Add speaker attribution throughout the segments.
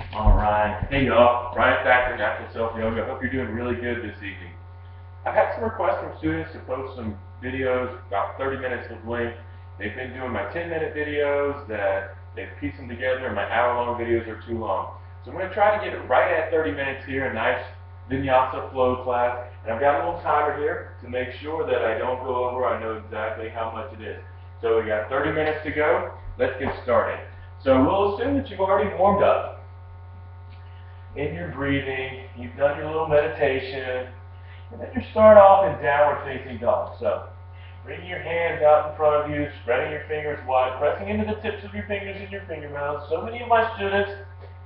Speaker 1: Alright, hey y'all, Ryan Thacker Natural Self Yoga. Hope you're doing really good this evening. I've had some requests from students to post some videos, about 30 minutes of length. They've been doing my 10-minute videos that they've pieced them together, and my hour-long videos are too long. So I'm going to try to get it right at 30 minutes here, a nice vinyasa flow class. And I've got a little timer here to make sure that I don't go over. I know exactly how much it is. So we got 30 minutes to go. Let's get started. So we'll assume that you've already warmed up in your breathing, you've done your little meditation, and then you start off in downward facing dog. So bring your hands out in front of you, spreading your fingers wide, pressing into the tips of your fingers and your finger mouths. So many of my students,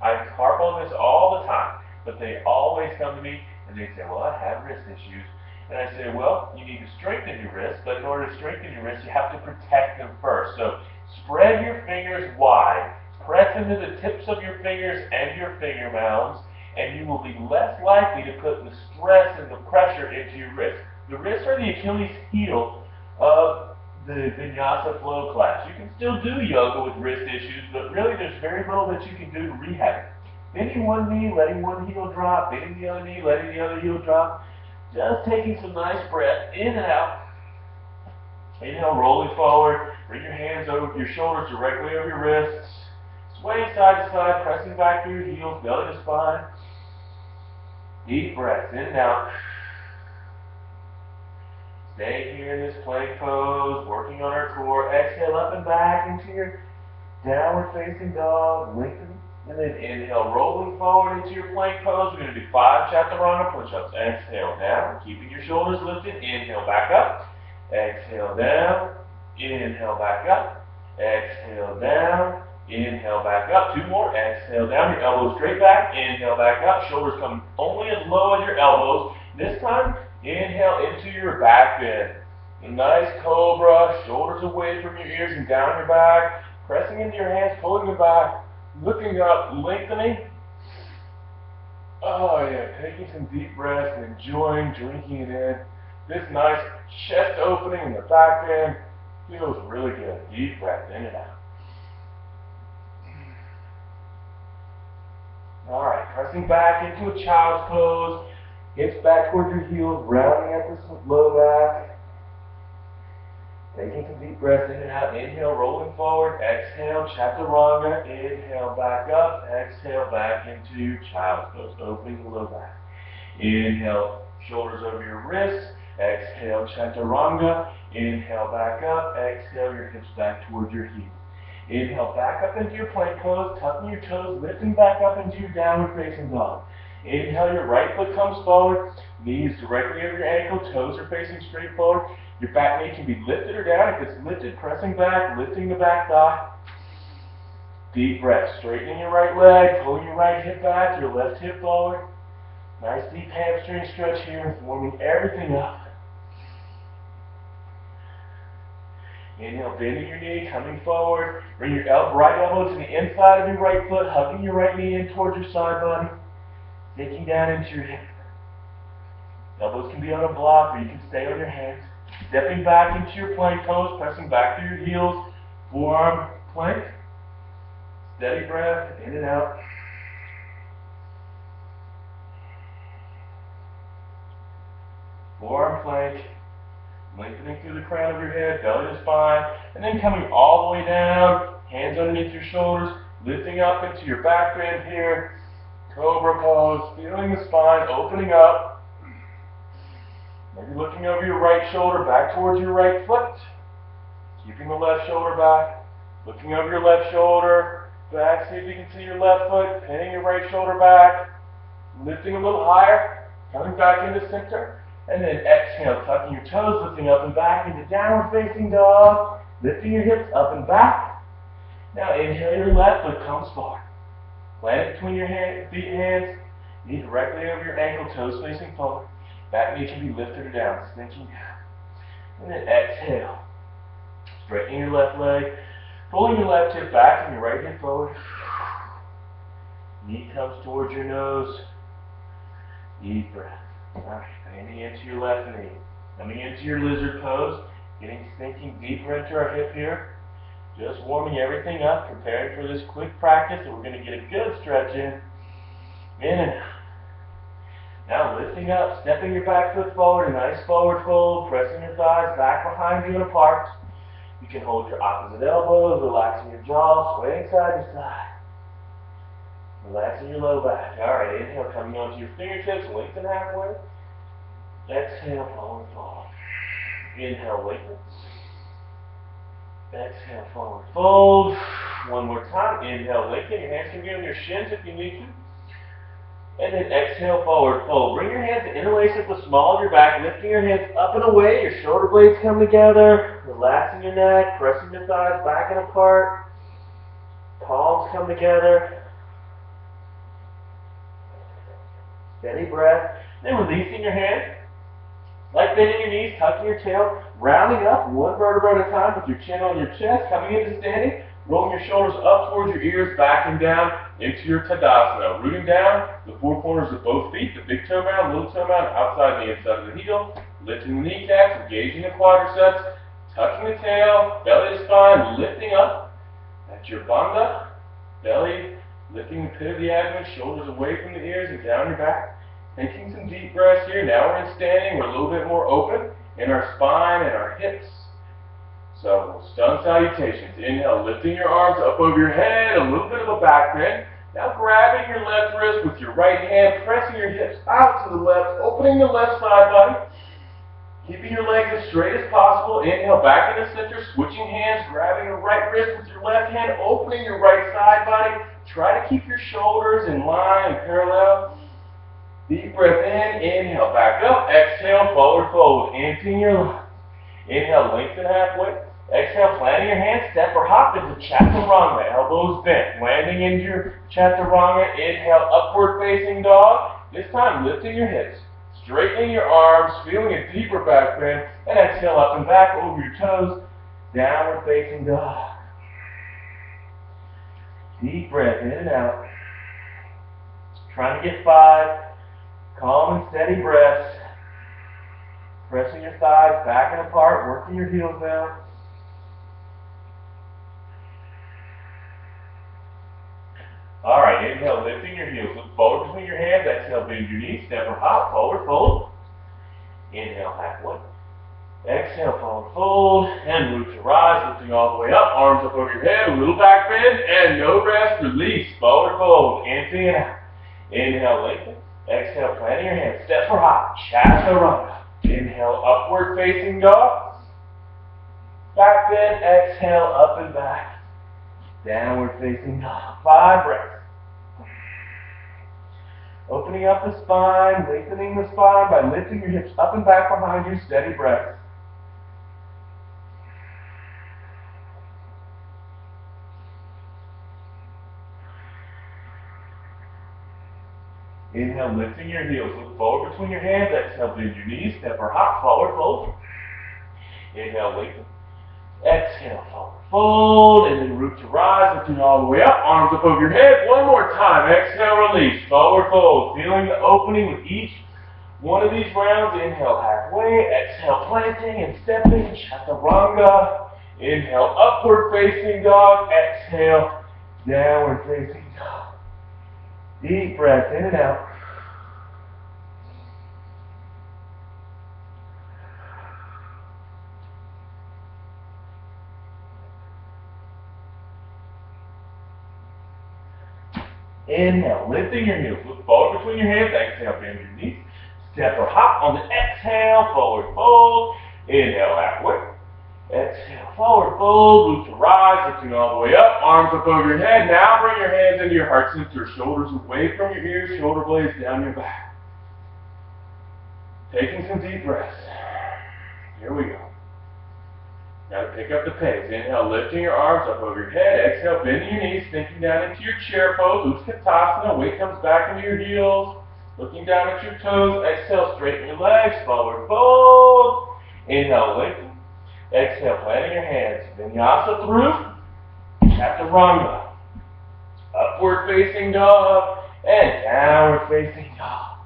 Speaker 1: I harp on this all the time, but they always come to me and they say, well, I have wrist issues. And I say, well, you need to strengthen your wrists, but in order to strengthen your wrists, you have to protect them first. So spread your fingers wide, press into the tips of your fingers and your finger mouths, and you will be less likely to put the stress and the pressure into your wrists. The wrists are the Achilles heel of the vinyasa flow class. You can still do yoga with wrist issues, but really there's very little that you can do to rehab it. Bending one knee, letting one heel drop, bending the other knee, letting the other heel drop. Just taking some nice breath in and out. Inhale, rolling forward. Bring your hands over your shoulders directly over your wrists. Swaying side to side, pressing back through your heels, belly to spine. Deep breaths in and out. Stay here in this plank pose, working on our core. Exhale up and back into your downward facing dog. Lengthen. And then inhale, rolling forward into your plank pose. We're going to do 5 chaturanga push-ups. Exhale down, keeping your shoulders lifted. Inhale back up. Exhale down. Inhale back up. Exhale down. Inhale back up. 2 more. Exhale down. Your elbows straight back. Inhale back up. Shoulders come only as low as your elbows. This time, inhale into your back bend. A nice cobra. Shoulders away from your ears and down your back. Pressing into your hands, pulling them back. Looking up, lengthening. Oh yeah, taking some deep breaths and enjoying drinking it in. This nice chest opening in the back bend feels really good. Deep breath in and out. Alright, pressing back into a child's pose. Hips back towards your heels, rounding at the low back. Taking some deep breaths in and out. Inhale, rolling forward. Exhale, chaturanga. Inhale, back up. Exhale, back into child's pose. Opening the low back. Inhale, shoulders over your wrists. Exhale, chaturanga. Inhale, back up. Exhale, your hips back towards your heels. Inhale, back up into your plank pose. Tucking your toes, lifting back up into your downward facing dog. Inhale, your right foot comes forward. Knees directly over your ankle. Toes are facing straight forward. Your back knee can be lifted or down. If it's lifted, pressing back, lifting the back thigh. Deep breath. Straightening your right leg, pulling your right hip back, your left hip forward. Nice deep hamstring stretch here, warming everything up. Inhale, bending your knee, coming forward. Bring your right elbow to the inside of your right foot, hugging your right knee in towards your side body. Sinking down into your hip. Elbows can be on a block or you can stay on your hands. Stepping back into your plank pose, pressing back through your heels, forearm plank. Steady breath, in and out. Forearm plank, lengthening through the crown of your head, belly to spine, and then coming all the way down, hands underneath your shoulders, lifting up into your back bend here, cobra pose, feeling the spine opening up. Maybe looking over your right shoulder, back towards your right foot. Keeping the left shoulder back. Looking over your left shoulder, back, see if you can see your left foot. Pinning your right shoulder back. Lifting a little higher. Coming back into center. And then exhale, tucking your toes, lifting up and back into downward facing dog. Lifting your hips up and back. Now inhale, your left foot comes forward. Plant it between your feet and hands. Knee directly over your ankle, toes facing forward. Back knee can be lifted or down, sinking down. And then exhale. Straightening your left leg, pulling your left hip back and your right hip forward. Knee comes towards your nose. Deep breath. Alright, bending into your left knee. Coming into your lizard pose. Sinking deeper into our hip here. Just warming everything up, preparing for this quick practice, and we're going to get a good stretch in and out. Now lifting up, stepping your back foot forward, a nice forward fold, pressing your thighs back behind you and apart. You can hold your opposite elbows, relaxing your jaw, swaying side to side. Relaxing your low back. Alright, inhale, coming onto your fingertips, lengthen halfway. Exhale, forward fold. Inhale, lengthen. Exhale, forward fold. One more time. Inhale, lengthen. Your hands can be on your shins if you need to. And then exhale, forward fold. Bring your hands to interlace at the small of your back, lifting your hands up and away. Your shoulder blades come together. Relaxing your neck, pressing your thighs back and apart. Palms come together. Steady breath. Then releasing your hands. Like bending your knees, tucking your tail, rounding up one vertebra at a time with your chin on your chest, coming into standing, rolling your shoulders up towards your ears, backing down into your Tadasana. Rooting down the four corners of both feet, the big toe mound, little toe mound, outside and the inside of the heel, lifting the kneecaps, engaging the quadriceps, tucking the tail, belly to spine, lifting up at your bandha, belly, lifting the pit of the abdomen, shoulders away from the ears and down your back. Taking some deep breaths here. Now we're in standing. We're a little bit more open in our spine and our hips. So, stun salutations. Inhale, lifting your arms up over your head, a little bit of a back bend. Now grabbing your left wrist with your right hand, pressing your hips out to the left, opening the left side body. Keeping your legs as straight as possible. Inhale, back into center, switching hands, grabbing your right wrist with your left hand, opening your right side body. Try to keep your shoulders in line and parallel. Deep breath in, inhale, back up, exhale, forward fold, emptying your lungs. Inhale, lengthen halfway. Exhale, planting your hands, step or hop into Chaturanga, elbows bent. Landing into your Chaturanga, inhale, upward facing dog. This time, lifting your hips, straightening your arms, feeling a deeper back bend, and exhale, up and back over your toes, downward facing dog. Deep breath in and out. Trying to get 5. Calm and steady breaths. Pressing your thighs back and apart, working your heels down. Alright, inhale, lifting your heels. Look forward between your hands. Exhale, bend your knees. Step or hop, forward fold. Inhale, halfway. Exhale, forward fold. And root to rise, lifting all the way up. Arms up over your head, a little back bend. And no rest, release. Forward fold. Empty and out. Inhale, lengthen. Exhale, planting your hands, step or hop, Chaturanga. Inhale, upward facing dog. Back bend, exhale, up and back. Downward facing dog. 5 breaths. Opening up the spine, lengthening the spine by lifting your hips up and back behind you, steady breath. Inhale, lifting your heels. Look forward between your hands. Exhale, bend your knees. Step or hop, forward fold. Inhale, lengthen. Exhale, forward fold. And then root to rise, lifting all the way up. Arms up over your head. One more time. Exhale, release. Forward fold. Feeling the opening with each one of these rounds. Inhale, halfway. Exhale, planting and stepping. Chaturanga. Inhale, upward facing dog. Exhale, downward facing dog. Deep breath in and out. Inhale, lifting your heels. Look forward between your hands. Exhale, bend your knees. Step or hop on the exhale. Forward fold. Inhale, halfway. Exhale, forward fold. Root to rise, lifting all the way up. Arms up over your head. Now bring your hands into your heart center. Shoulders away from your ears. Shoulder blades down your back. Taking some deep breaths. Here we go. Got to pick up the pace. Inhale, lifting your arms up over your head. Exhale, bending your knees, sinking down into your chair pose. Utkatasana. Weight comes back into your heels. Looking down at your toes. Exhale, straighten your legs. Forward fold. Inhale, lengthen. Exhale, planting your hands. Vinyasa through. Chaturanga. Upward facing dog. And downward facing dog.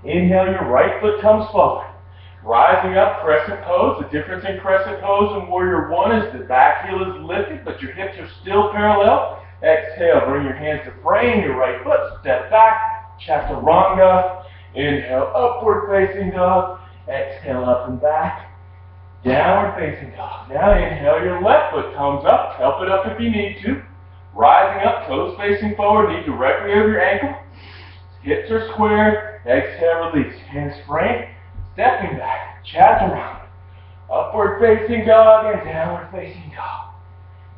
Speaker 1: Inhale, your right foot comes forward. Rising up, crescent pose. The difference in crescent pose and warrior one is the back heel is lifted, but your hips are still parallel. Exhale, bring your hands to frame your right foot. Step back, chaturanga. Inhale, upward facing dog. Exhale, up and back. Downward facing dog. Now inhale, your left foot comes up. Help it up if you need to. Rising up, toes facing forward, knee directly over your ankle. Hips are squared. Exhale, release. Hands frame. Stepping back, chaturanga. Upward facing dog and downward facing dog.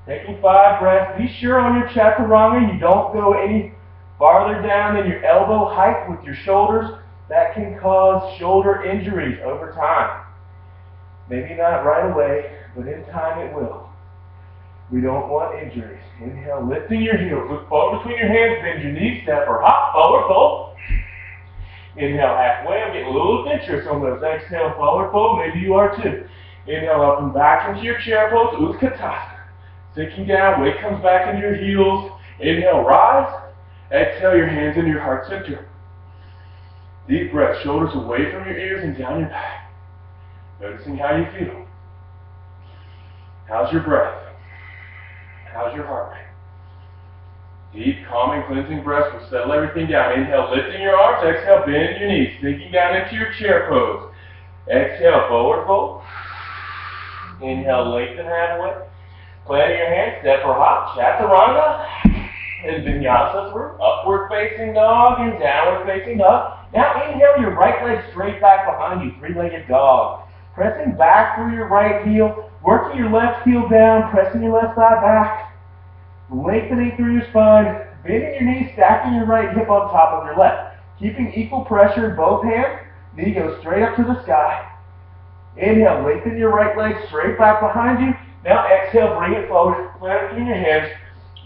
Speaker 1: Taking 5 breaths. Be sure on your chaturanga you don't go any farther down than your elbow height with your shoulders. That can cause shoulder injuries over time. Maybe not right away, but in time it will. We don't want injuries. Inhale, lifting your heels. Look forward between your hands, bend your knees, step or hop, forward fold. Inhale halfway. I'm getting a little adventurous on those. Exhale, forward fold. Maybe you are too. Inhale up and back into your chair pose, Utkatasana. Sinking down, weight comes back into your heels. Inhale, rise. Exhale, your hands into your heart center. Deep breath, shoulders away from your ears and down your back. Noticing how you feel. How's your breath? How's your heart rate? Deep, calming, cleansing breaths will settle everything down. Inhale, lifting your arms. Exhale, bend your knees. Sinking down into your chair pose. Exhale, forward fold. Inhale, lengthen halfway. Planting your hands, step or hop, chaturanga. And vinyasa through. Upward facing dog and downward facing dog. Now inhale your right leg straight back behind you, three-legged dog. Pressing back through your right heel, working your left heel down, pressing your left thigh back, lengthening through your spine, bending your knees, stacking your right hip on top of your left. Keeping equal pressure in both hands, knee goes straight up to the sky. Inhale, lengthen your right leg straight back behind you. Now exhale, bring it forward, plant it between your hands,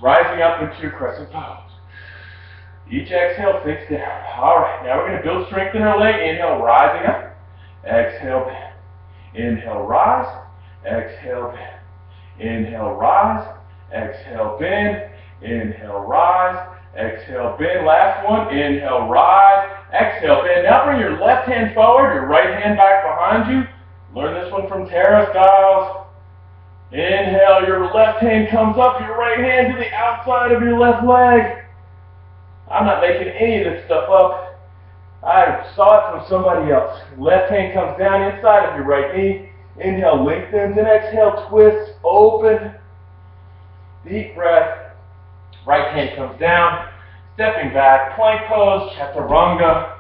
Speaker 1: rising up into your crescent pose. Each exhale sinks down. All right, now we're going to build strength in our leg. Inhale, rising up. Exhale, bend. Inhale, rise. Exhale, bend. Inhale, rise. Exhale, bend. Inhale, rise. Exhale, bend. Last one. Inhale, rise. Exhale, bend. Now bring your left hand forward, your right hand back behind you. Learn this one from Tara Styles. Inhale, your left hand comes up, your right hand to the outside of your left leg. I'm not making any of this stuff up. I saw it from somebody else. Left hand comes down inside of your right knee. Inhale, lengthens, and exhale, twists, open. Deep breath. Right hand comes down, stepping back, plank pose, chaturanga,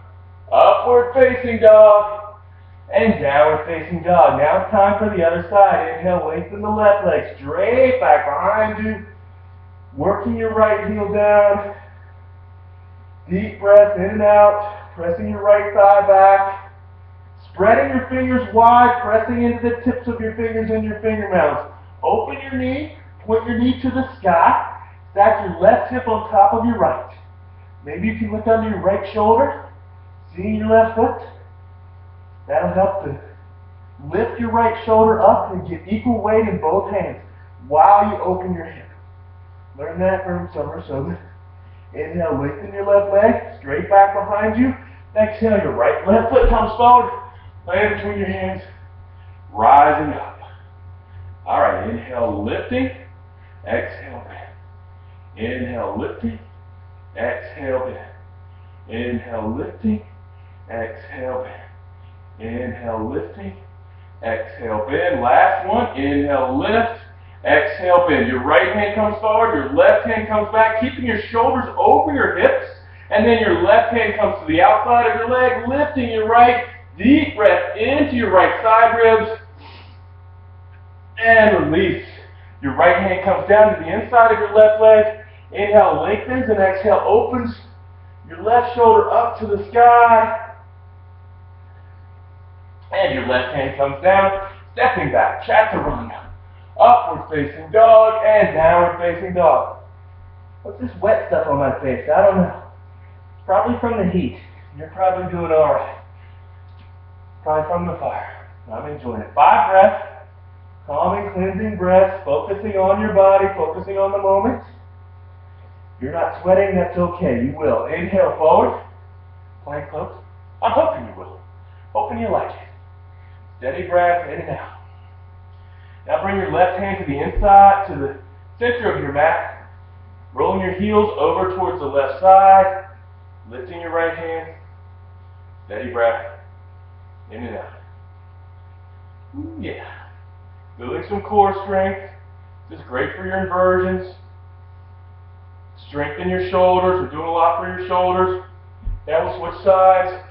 Speaker 1: upward facing dog, and downward facing dog. Now it's time for the other side. Inhale, lengthen the left leg straight back behind you, working your right heel down. Deep breath in and out, pressing your right thigh back, spreading your fingers wide, pressing into the tips of your fingers and your finger mounds. Open your knee, point your knee to the sky, stack your left hip on top of your right. Maybe you can look under your right shoulder, seeing your left foot. That'll help to lift your right shoulder up and get equal weight in both hands while you open your hip. Learn that from Summer Soga. Inhale, lengthen your left leg, straight back behind you. Exhale, your left foot comes forward, land between your hands, rising up. All right, inhale, lifting, exhale, bend. Inhale, lifting, exhale, bend. Inhale, lifting, exhale, bend. Inhale, lifting, exhale, bend. Last one, inhale, lift, exhale, bend. Your right hand comes forward, your left hand comes back, keeping your shoulders over your hips, and then your left hand comes to the outside of your leg, lifting your right. Deep breath into your right side ribs, and release. Your right hand comes down to the inside of your left leg. Inhale, lengthens, and exhale, opens your left shoulder up to the sky. And your left hand comes down, stepping back, chaturanga. Upward facing dog and downward facing dog. What's this wet stuff on my face? I don't know. It's probably from the heat. You're probably doing all right. Probably from the fire. I'm enjoying it. 5 breaths. Calming, cleansing breaths. Focusing on your body. Focusing on the moment. If you're not sweating, that's okay. You will. Inhale forward. Plank pose. I'm hoping you will. Hoping you like it. Steady breath, in and out. Now bring your left hand to the inside, to the center of your mat. Rolling your heels over towards the left side. Lifting your right hand. Steady breath, in and out. Ooh, yeah. Building some core strength. This is great for your inversions. Strengthen your shoulders. We're doing a lot for your shoulders. Now we'll switch sides.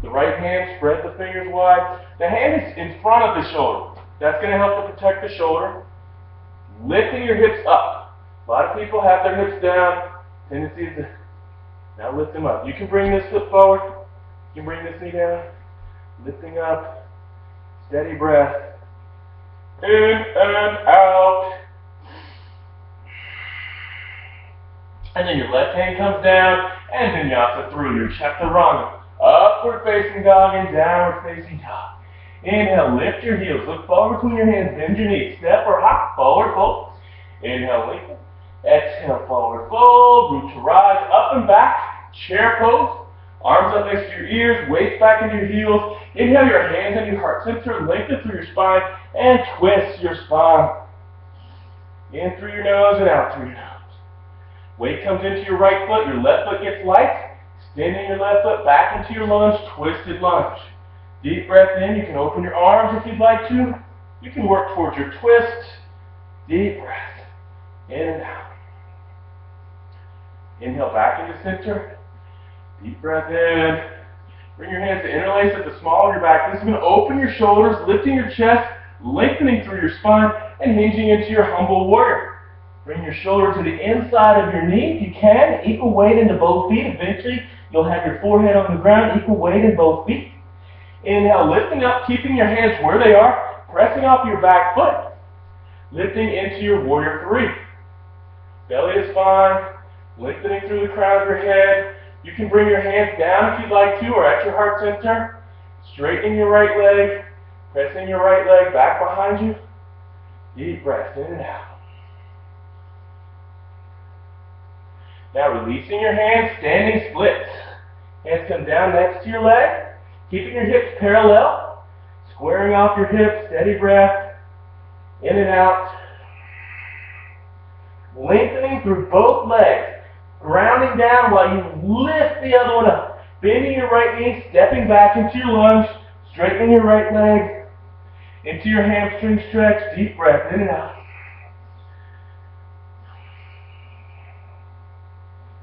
Speaker 1: The right hand, spread the fingers wide. The hand is in front of the shoulder. That's going to help to protect the shoulder. Lifting your hips up. A lot of people have their hips down. Tendency to now lift them up. You can bring this foot forward. You can bring this knee down. Lifting up. Steady breath. In and out. And then your left hand comes down and vinyasa through your chaturanga. Upward facing dog and downward facing dog. Inhale, lift your heels. Look forward between your hands. Bend your knees. Step or hop. Forward fold. Inhale, lengthen. Exhale, forward fold. Root to rise. Up and back. Chair pose. Arms up next to your ears. Weights back into your heels. Inhale your hands and your heart center. Lengthen through your spine. And twist your spine. In through your nose and out through your nose. Weight comes into your right foot. Your left foot gets light. Extending your left foot back into your lunge. Twisted lunge. Deep breath in. You can open your arms if you'd like to. You can work towards your twist. Deep breath. In and out. Inhale back into center. Deep breath in. Bring your hands to interlace at the small of your back. This is going to open your shoulders, lifting your chest, lengthening through your spine, and hinging into your humble warrior. Bring your shoulder to the inside of your knee if you can. Equal weight into both feet. Eventually, you'll have your forehead on the ground. Equal weight in both feet. Inhale, lifting up, keeping your hands where they are, pressing off your back foot, lifting into your warrior three. Belly to spine, lengthening through the crown of your head. You can bring your hands down if you'd like to, or at your heart center. Straightening your right leg, pressing your right leg back behind you. Deep breath in and out. Now releasing your hands, standing splits. Hands come down next to your leg. Keeping your hips parallel, squaring off your hips, steady breath, in and out. Lengthening through both legs, grounding down while you lift the other one up. Bending your right knee, stepping back into your lunge, straightening your right leg, into your hamstring stretch, deep breath, in and out.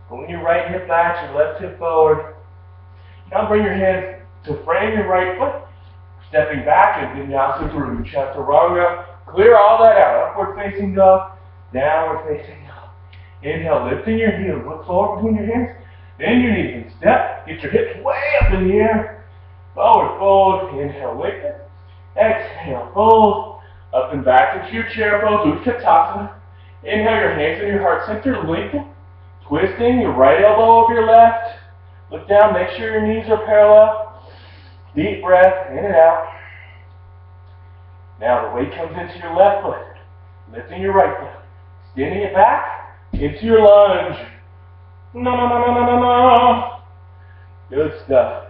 Speaker 1: Pulling your right hip back, your left hip forward. Now bring your hands to frame your right foot, stepping back and vinyasa through chaturanga. Clear all that out. Upward facing dog, downward facing dog. Inhale, lifting your heels. Look forward between your hands. Bend your knees and step. Get your hips way up in the air. Forward fold. Inhale, lengthen. Exhale, fold. Up and back into your chair pose, Utkatasana. Inhale, your hands in your heart center. Lengthen. Twisting your right elbow over your left. Look down. Make sure your knees are parallel. Deep breath, in and out. Now the weight comes into your left foot. Lifting your right foot. Extending it back into your lunge. No. Good stuff.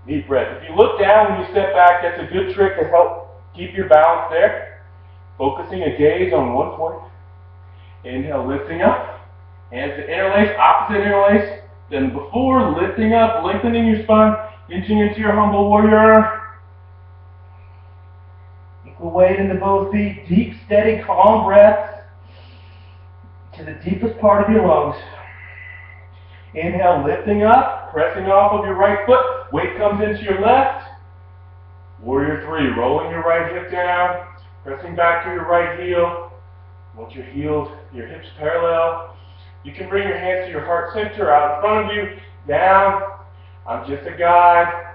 Speaker 1: Deep breath. If you look down when you step back, that's a good trick to help keep your balance there. Focusing a gaze on one point. Inhale, lifting up. Hands to interlace, opposite interlace. Then before, lifting up, lengthening your spine. Inching into your humble warrior. Equal weight into both feet. Deep, steady, calm breaths to the deepest part of your lungs. Inhale, lifting up, pressing off of your right foot. Weight comes into your left. Warrior three, rolling your right hip down, pressing back to your right heel. Want your heels, your hips parallel. You can bring your hands to your heart center, out in front of you, down. I'm just a guide.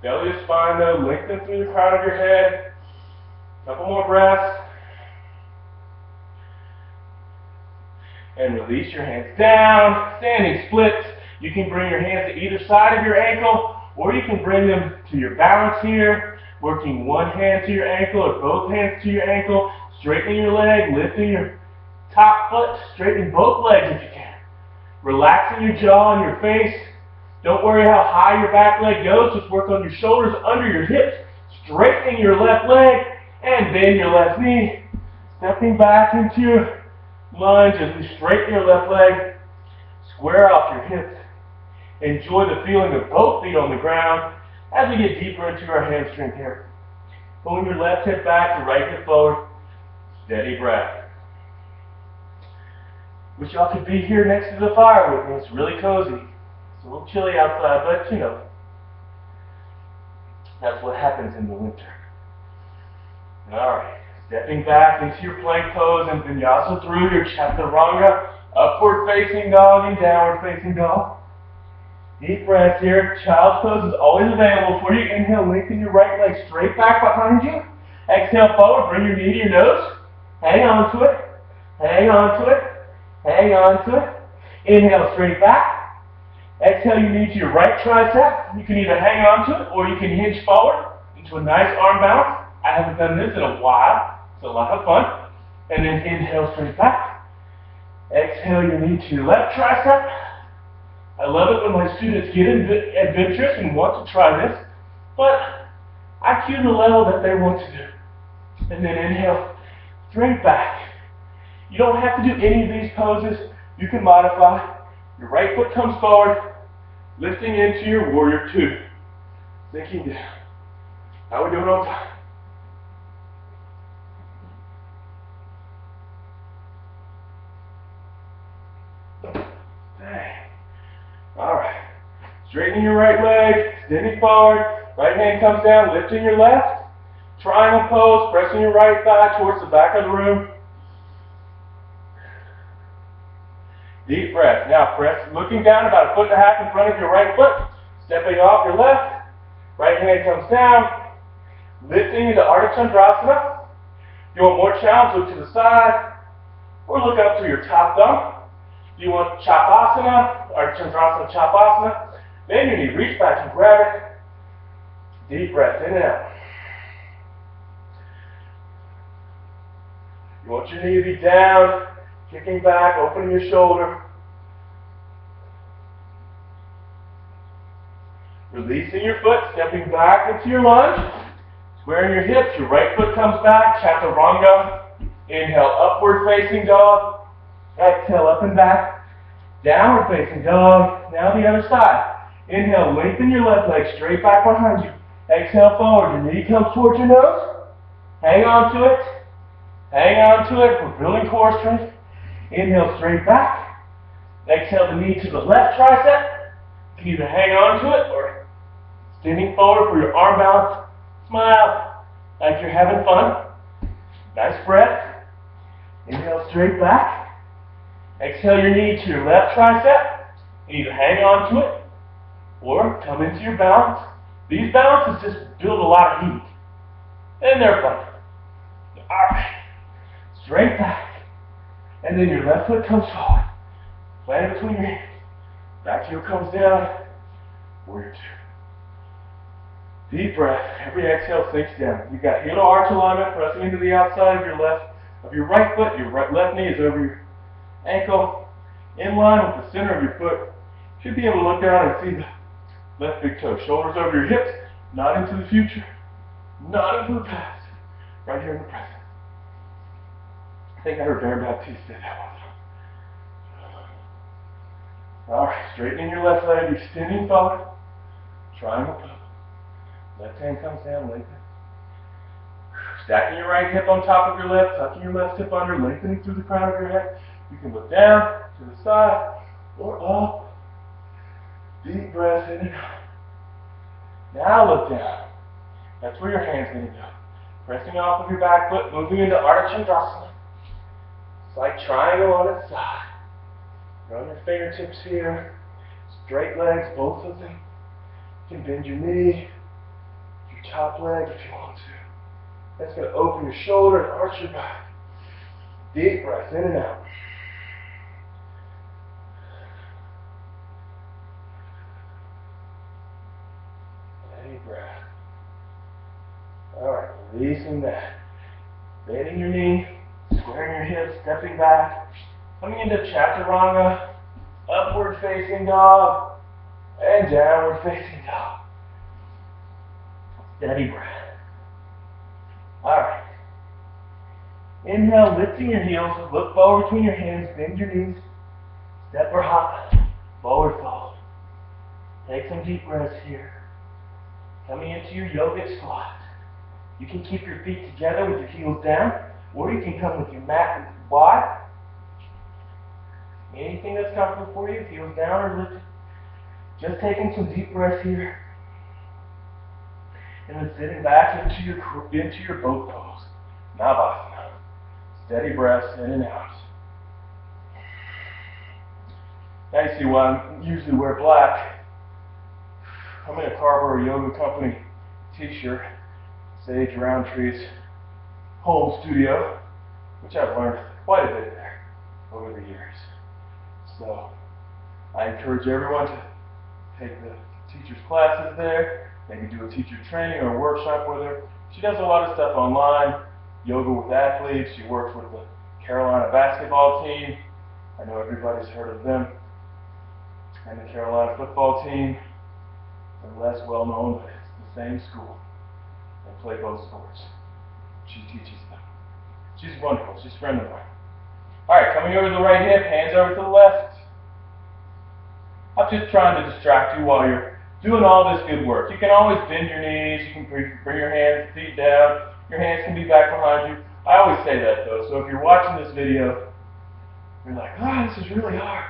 Speaker 1: Belly to spine though, lengthen through the crown of your head. Couple more breaths. And release your hands down. Standing splits. You can bring your hands to either side of your ankle, or you can bring them to your balance here, working one hand to your ankle or both hands to your ankle, straightening your leg, lifting your top foot, straightening both legs if you can. Relaxing your jaw and your face. Don't worry how high your back leg goes, just work on your shoulders under your hips. straightening your left leg and bend your left knee. Stepping back into your lunge as we straighten your left leg. Square off your hips. Enjoy the feeling of both feet on the ground as we get deeper into our hamstring here. Pulling your left hip back, your right hip forward. Steady breath. Wish y'all could be here next to the fire with me. It's really cozy. It's a little chilly outside, but you know, that's what happens in the winter. Alright, stepping back into your plank pose and vinyasa through your chaturanga, upward facing dog and downward facing dog. Deep breath here. Child's pose is always available for you. Inhale, lengthen your right leg straight back behind you. Exhale forward, bring your knee to your nose. Hang on to it. Hang on to it. Hang on to it. Inhale, straight back. Exhale, your knee to your right tricep. You can either hang on to it or you can hinge forward into a nice arm balance. I haven't done this in a while. It's a lot of fun. And then inhale, straight back. Exhale, your knee to your left tricep. I love it when my students get adventurous and want to try this, but I cue the level that they want to do. And then inhale, straight back. You don't have to do any of these poses. You can modify. Your right foot comes forward, lifting into your warrior two. Sinking down. How are we doing on time? Alright. Straightening your right leg, extending forward. Right hand comes down, lifting your left. Triangle pose, pressing your right thigh towards the back of the room. Deep breath. Now press, looking down about 1.5 feet in front of your right foot. Stepping off your left. Right hand comes down. Lifting into Ardha Chandrasana. If you want more challenge, look to the side. Or look up to your top thumb. If you want Chapasana, Ardha Chandrasana, Chapasana, then you need to reach back and grab it. Deep breath in and out. You want your knee to be down, kicking back, opening your shoulder. Releasing your foot, stepping back into your lunge. Squaring your hips, your right foot comes back, chaturanga. Inhale, upward facing dog. Exhale, up and back. Downward facing dog. Now the other side. Inhale, lengthen your left leg straight back behind you. Exhale forward, your knee comes towards your nose. Hang on to it. Hang on to it. We're building core strength. Inhale, straight back. Exhale, the knee to the left tricep. You can either hang on to it or standing forward for your arm balance. Smile like you're having fun. Nice breath. Inhale, straight back. Exhale your knee to your left tricep. And either hang on to it or come into your balance. These balances just build a lot of heat. And they're fun. Alright. Straight back. And then your left foot comes forward. Plant it between your hands. Back heel comes down. Warrior two. Deep breath. Every exhale sinks down. You've got heel to arch alignment, pressing into the outside of your right foot. Your left knee is over your ankle. In line with the center of your foot. You should be able to look down and see the left big toe. Shoulders over your hips. Not into the future. Not into the past. Right here in the present. I think I heard Baron Baptiste say that one time. Alright, straightening your left leg, extending forward. Triangle pose. Left hand comes down, lengthen. Stacking your right hip on top of your left, tucking your left hip under, lengthening through the crown of your head. You can look down, to the side, or up. Deep breath in and out. Now look down. That's where your hand's going to go. Pressing off of your back foot, moving into Ardha Chandrasana. It's like triangle on its side. Run your fingertips here. Straight legs, both of them. You can bend your knee, your top leg if you want to. That's going to open your shoulder and arch your back. Deep breath in and out. Steady breath. Alright, releasing that. Bending your knee, squaring your hips, stepping back. Coming into chaturanga, upward facing dog, and downward facing dog. Steady breath.
Speaker 2: Inhale, lifting your heels, look forward between your hands, bend your knees, step or hop, forward fold. Take some deep breaths here. Coming into your yogic squat. You can keep your feet together with your heels down, or you can come with your mat wide. Anything that's comfortable for you, heels down or lifted. Just taking some deep breaths here. And then sitting back into your boat pose. Namaste. Steady breaths in and out. Now you see why I usually wear black. I'm in a Carver Yoga Company t-shirt. Sage Roundtree's home studio, which I've learned quite a bit there over the years. So I encourage everyone to take the teacher's classes there, maybe do a teacher training or a workshop with her. She does a lot of stuff online, yoga with athletes. She works with the Carolina basketball team. I know everybody's heard of them. And the Carolina football team. They're less well known, but it's the same school. They play both sports. She teaches them. She's wonderful. She's a friend of mine. Alright, coming over to the right hip, hands over to the left. I'm just trying to distract you while you're doing all this good work. You can always bend your knees. You can bring your hands, feet down. Your hands can be back behind you. I always say that though. So if you're watching this video, you're like, this is really hard.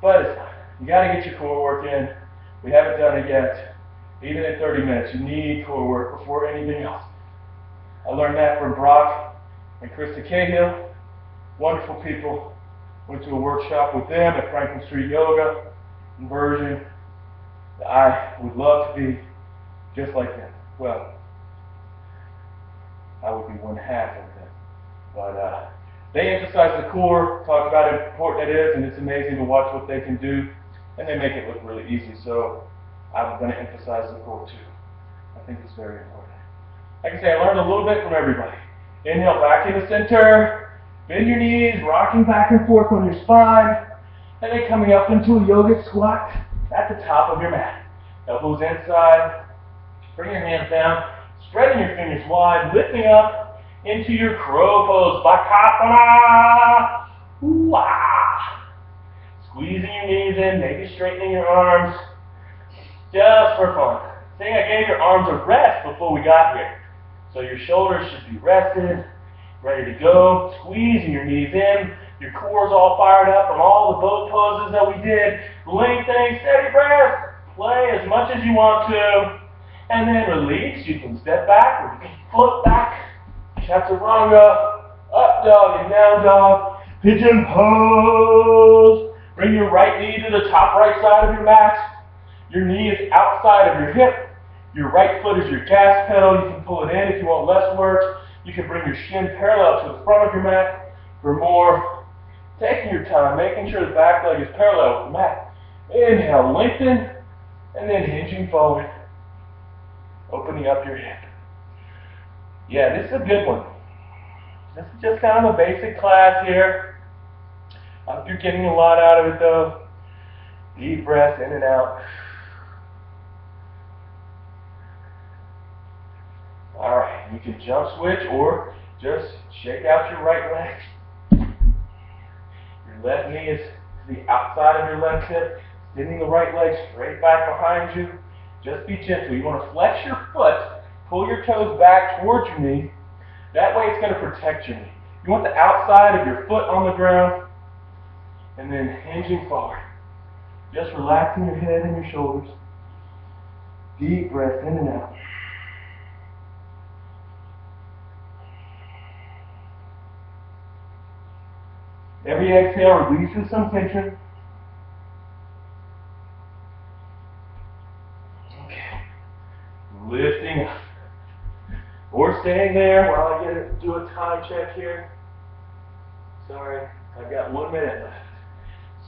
Speaker 2: But it's not. You got to get your core work in. We haven't done it yet. Even in 30 minutes, you need core work before anything else. I learned that from Brock and Krista Cahill. Wonderful people. Went to a workshop with them at Franklin Street Yoga, inversion. I would love to be just like them. Well, I would be one half of them. But they emphasize the core, talk about how important it is, and it's amazing to watch what they can do. And they make it look really easy. So I'm going to emphasize the core too. I think it's very important. Like I say, I learned a little bit from everybody. Inhale back in the center. Bend your knees, rocking back and forth on your spine. And then coming up into a yogic squat at the top of your mat. Elbows inside. Bring your hands down. Spreading your fingers wide. Lifting up into your crow pose. Bakasana. Ooh-ah. Squeezing your knees in. Maybe straightening your arms. Just for fun. Saying I gave your arms a rest before we got here. So your shoulders should be rested. Ready to go. Squeezing your knees in. Your core's all fired up from all the boat poses that we did. Lengthening, steady breath. Play as much as you want to. And then release. You can step back or you can float back. Chaturanga. Up dog and down dog. Pigeon pose. Bring your right knee to the top right side of your mat. Your knee is outside of your hip. Your right foot is your gas pedal. You can pull it in if you want less work. You can bring your shin parallel to the front of your mat for more. Taking your time, making sure the back leg is parallel with the mat. Inhale, lengthen, and then hinging forward. Opening up your hip. Yeah, this is a good one. This is just kind of a basic class here. I hope you're getting a lot out of it though. Deep breath in and out. Alright, you can jump switch or just shake out your right leg. Your left knee is to the outside of your left hip, sending the right leg straight back behind you. Just be gentle. You want to flex your foot, pull your toes back towards your knee. That way it's going to protect your knee. You want the outside of your foot on the ground and then hinging forward. Just relaxing your head and your shoulders. Deep breath in and out. Every exhale releases some tension. Okay. Lifting up. Or staying there while I do a time check here. Sorry, I've got 1 minute left.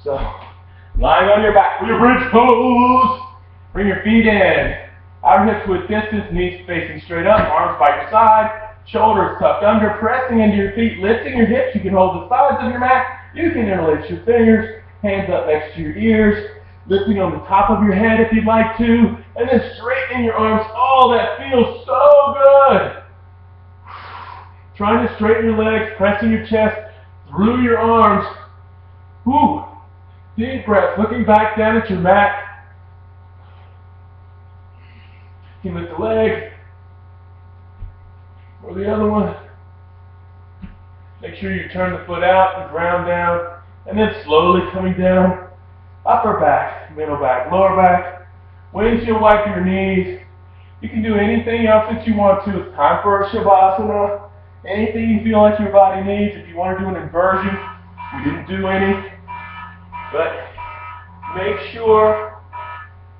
Speaker 2: So, lying on your back for your bridge pose. Bring your feet in. Outer hips width distance, knees facing straight up, arms by your side. Shoulders tucked under, pressing into your feet, lifting your hips. You can hold the sides of your mat. You can interlace your fingers, hands up next to your ears, lifting on the top of your head if you'd like to, and then straightening your arms. Oh, that feels so good. Trying to straighten your legs, pressing your chest through your arms. Whew. Deep breath, looking back down at your mat. You can lift the leg or the other one. Make sure you turn the foot out and ground down, and then slowly coming down. Upper back, middle back, lower back. Windshield wipe your knees. You can do anything else that you want to. It's time for a Shavasana. Anything you feel like your body needs. If you want to do an inversion, we didn't do any. But make sure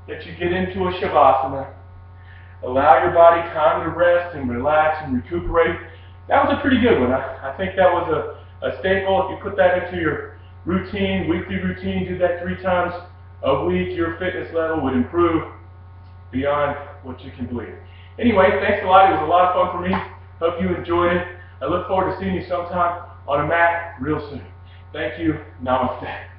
Speaker 2: that you get into a Shavasana. Allow your body time to rest and relax and recuperate. That was a pretty good one. I think that was a staple. If you put that into your routine, weekly routine, do that 3 times a week, your fitness level would improve beyond what you can believe. Anyway, thanks a lot. It was a lot of fun for me. Hope you enjoyed it. I look forward to seeing you sometime on a mat real soon. Thank you. Namaste.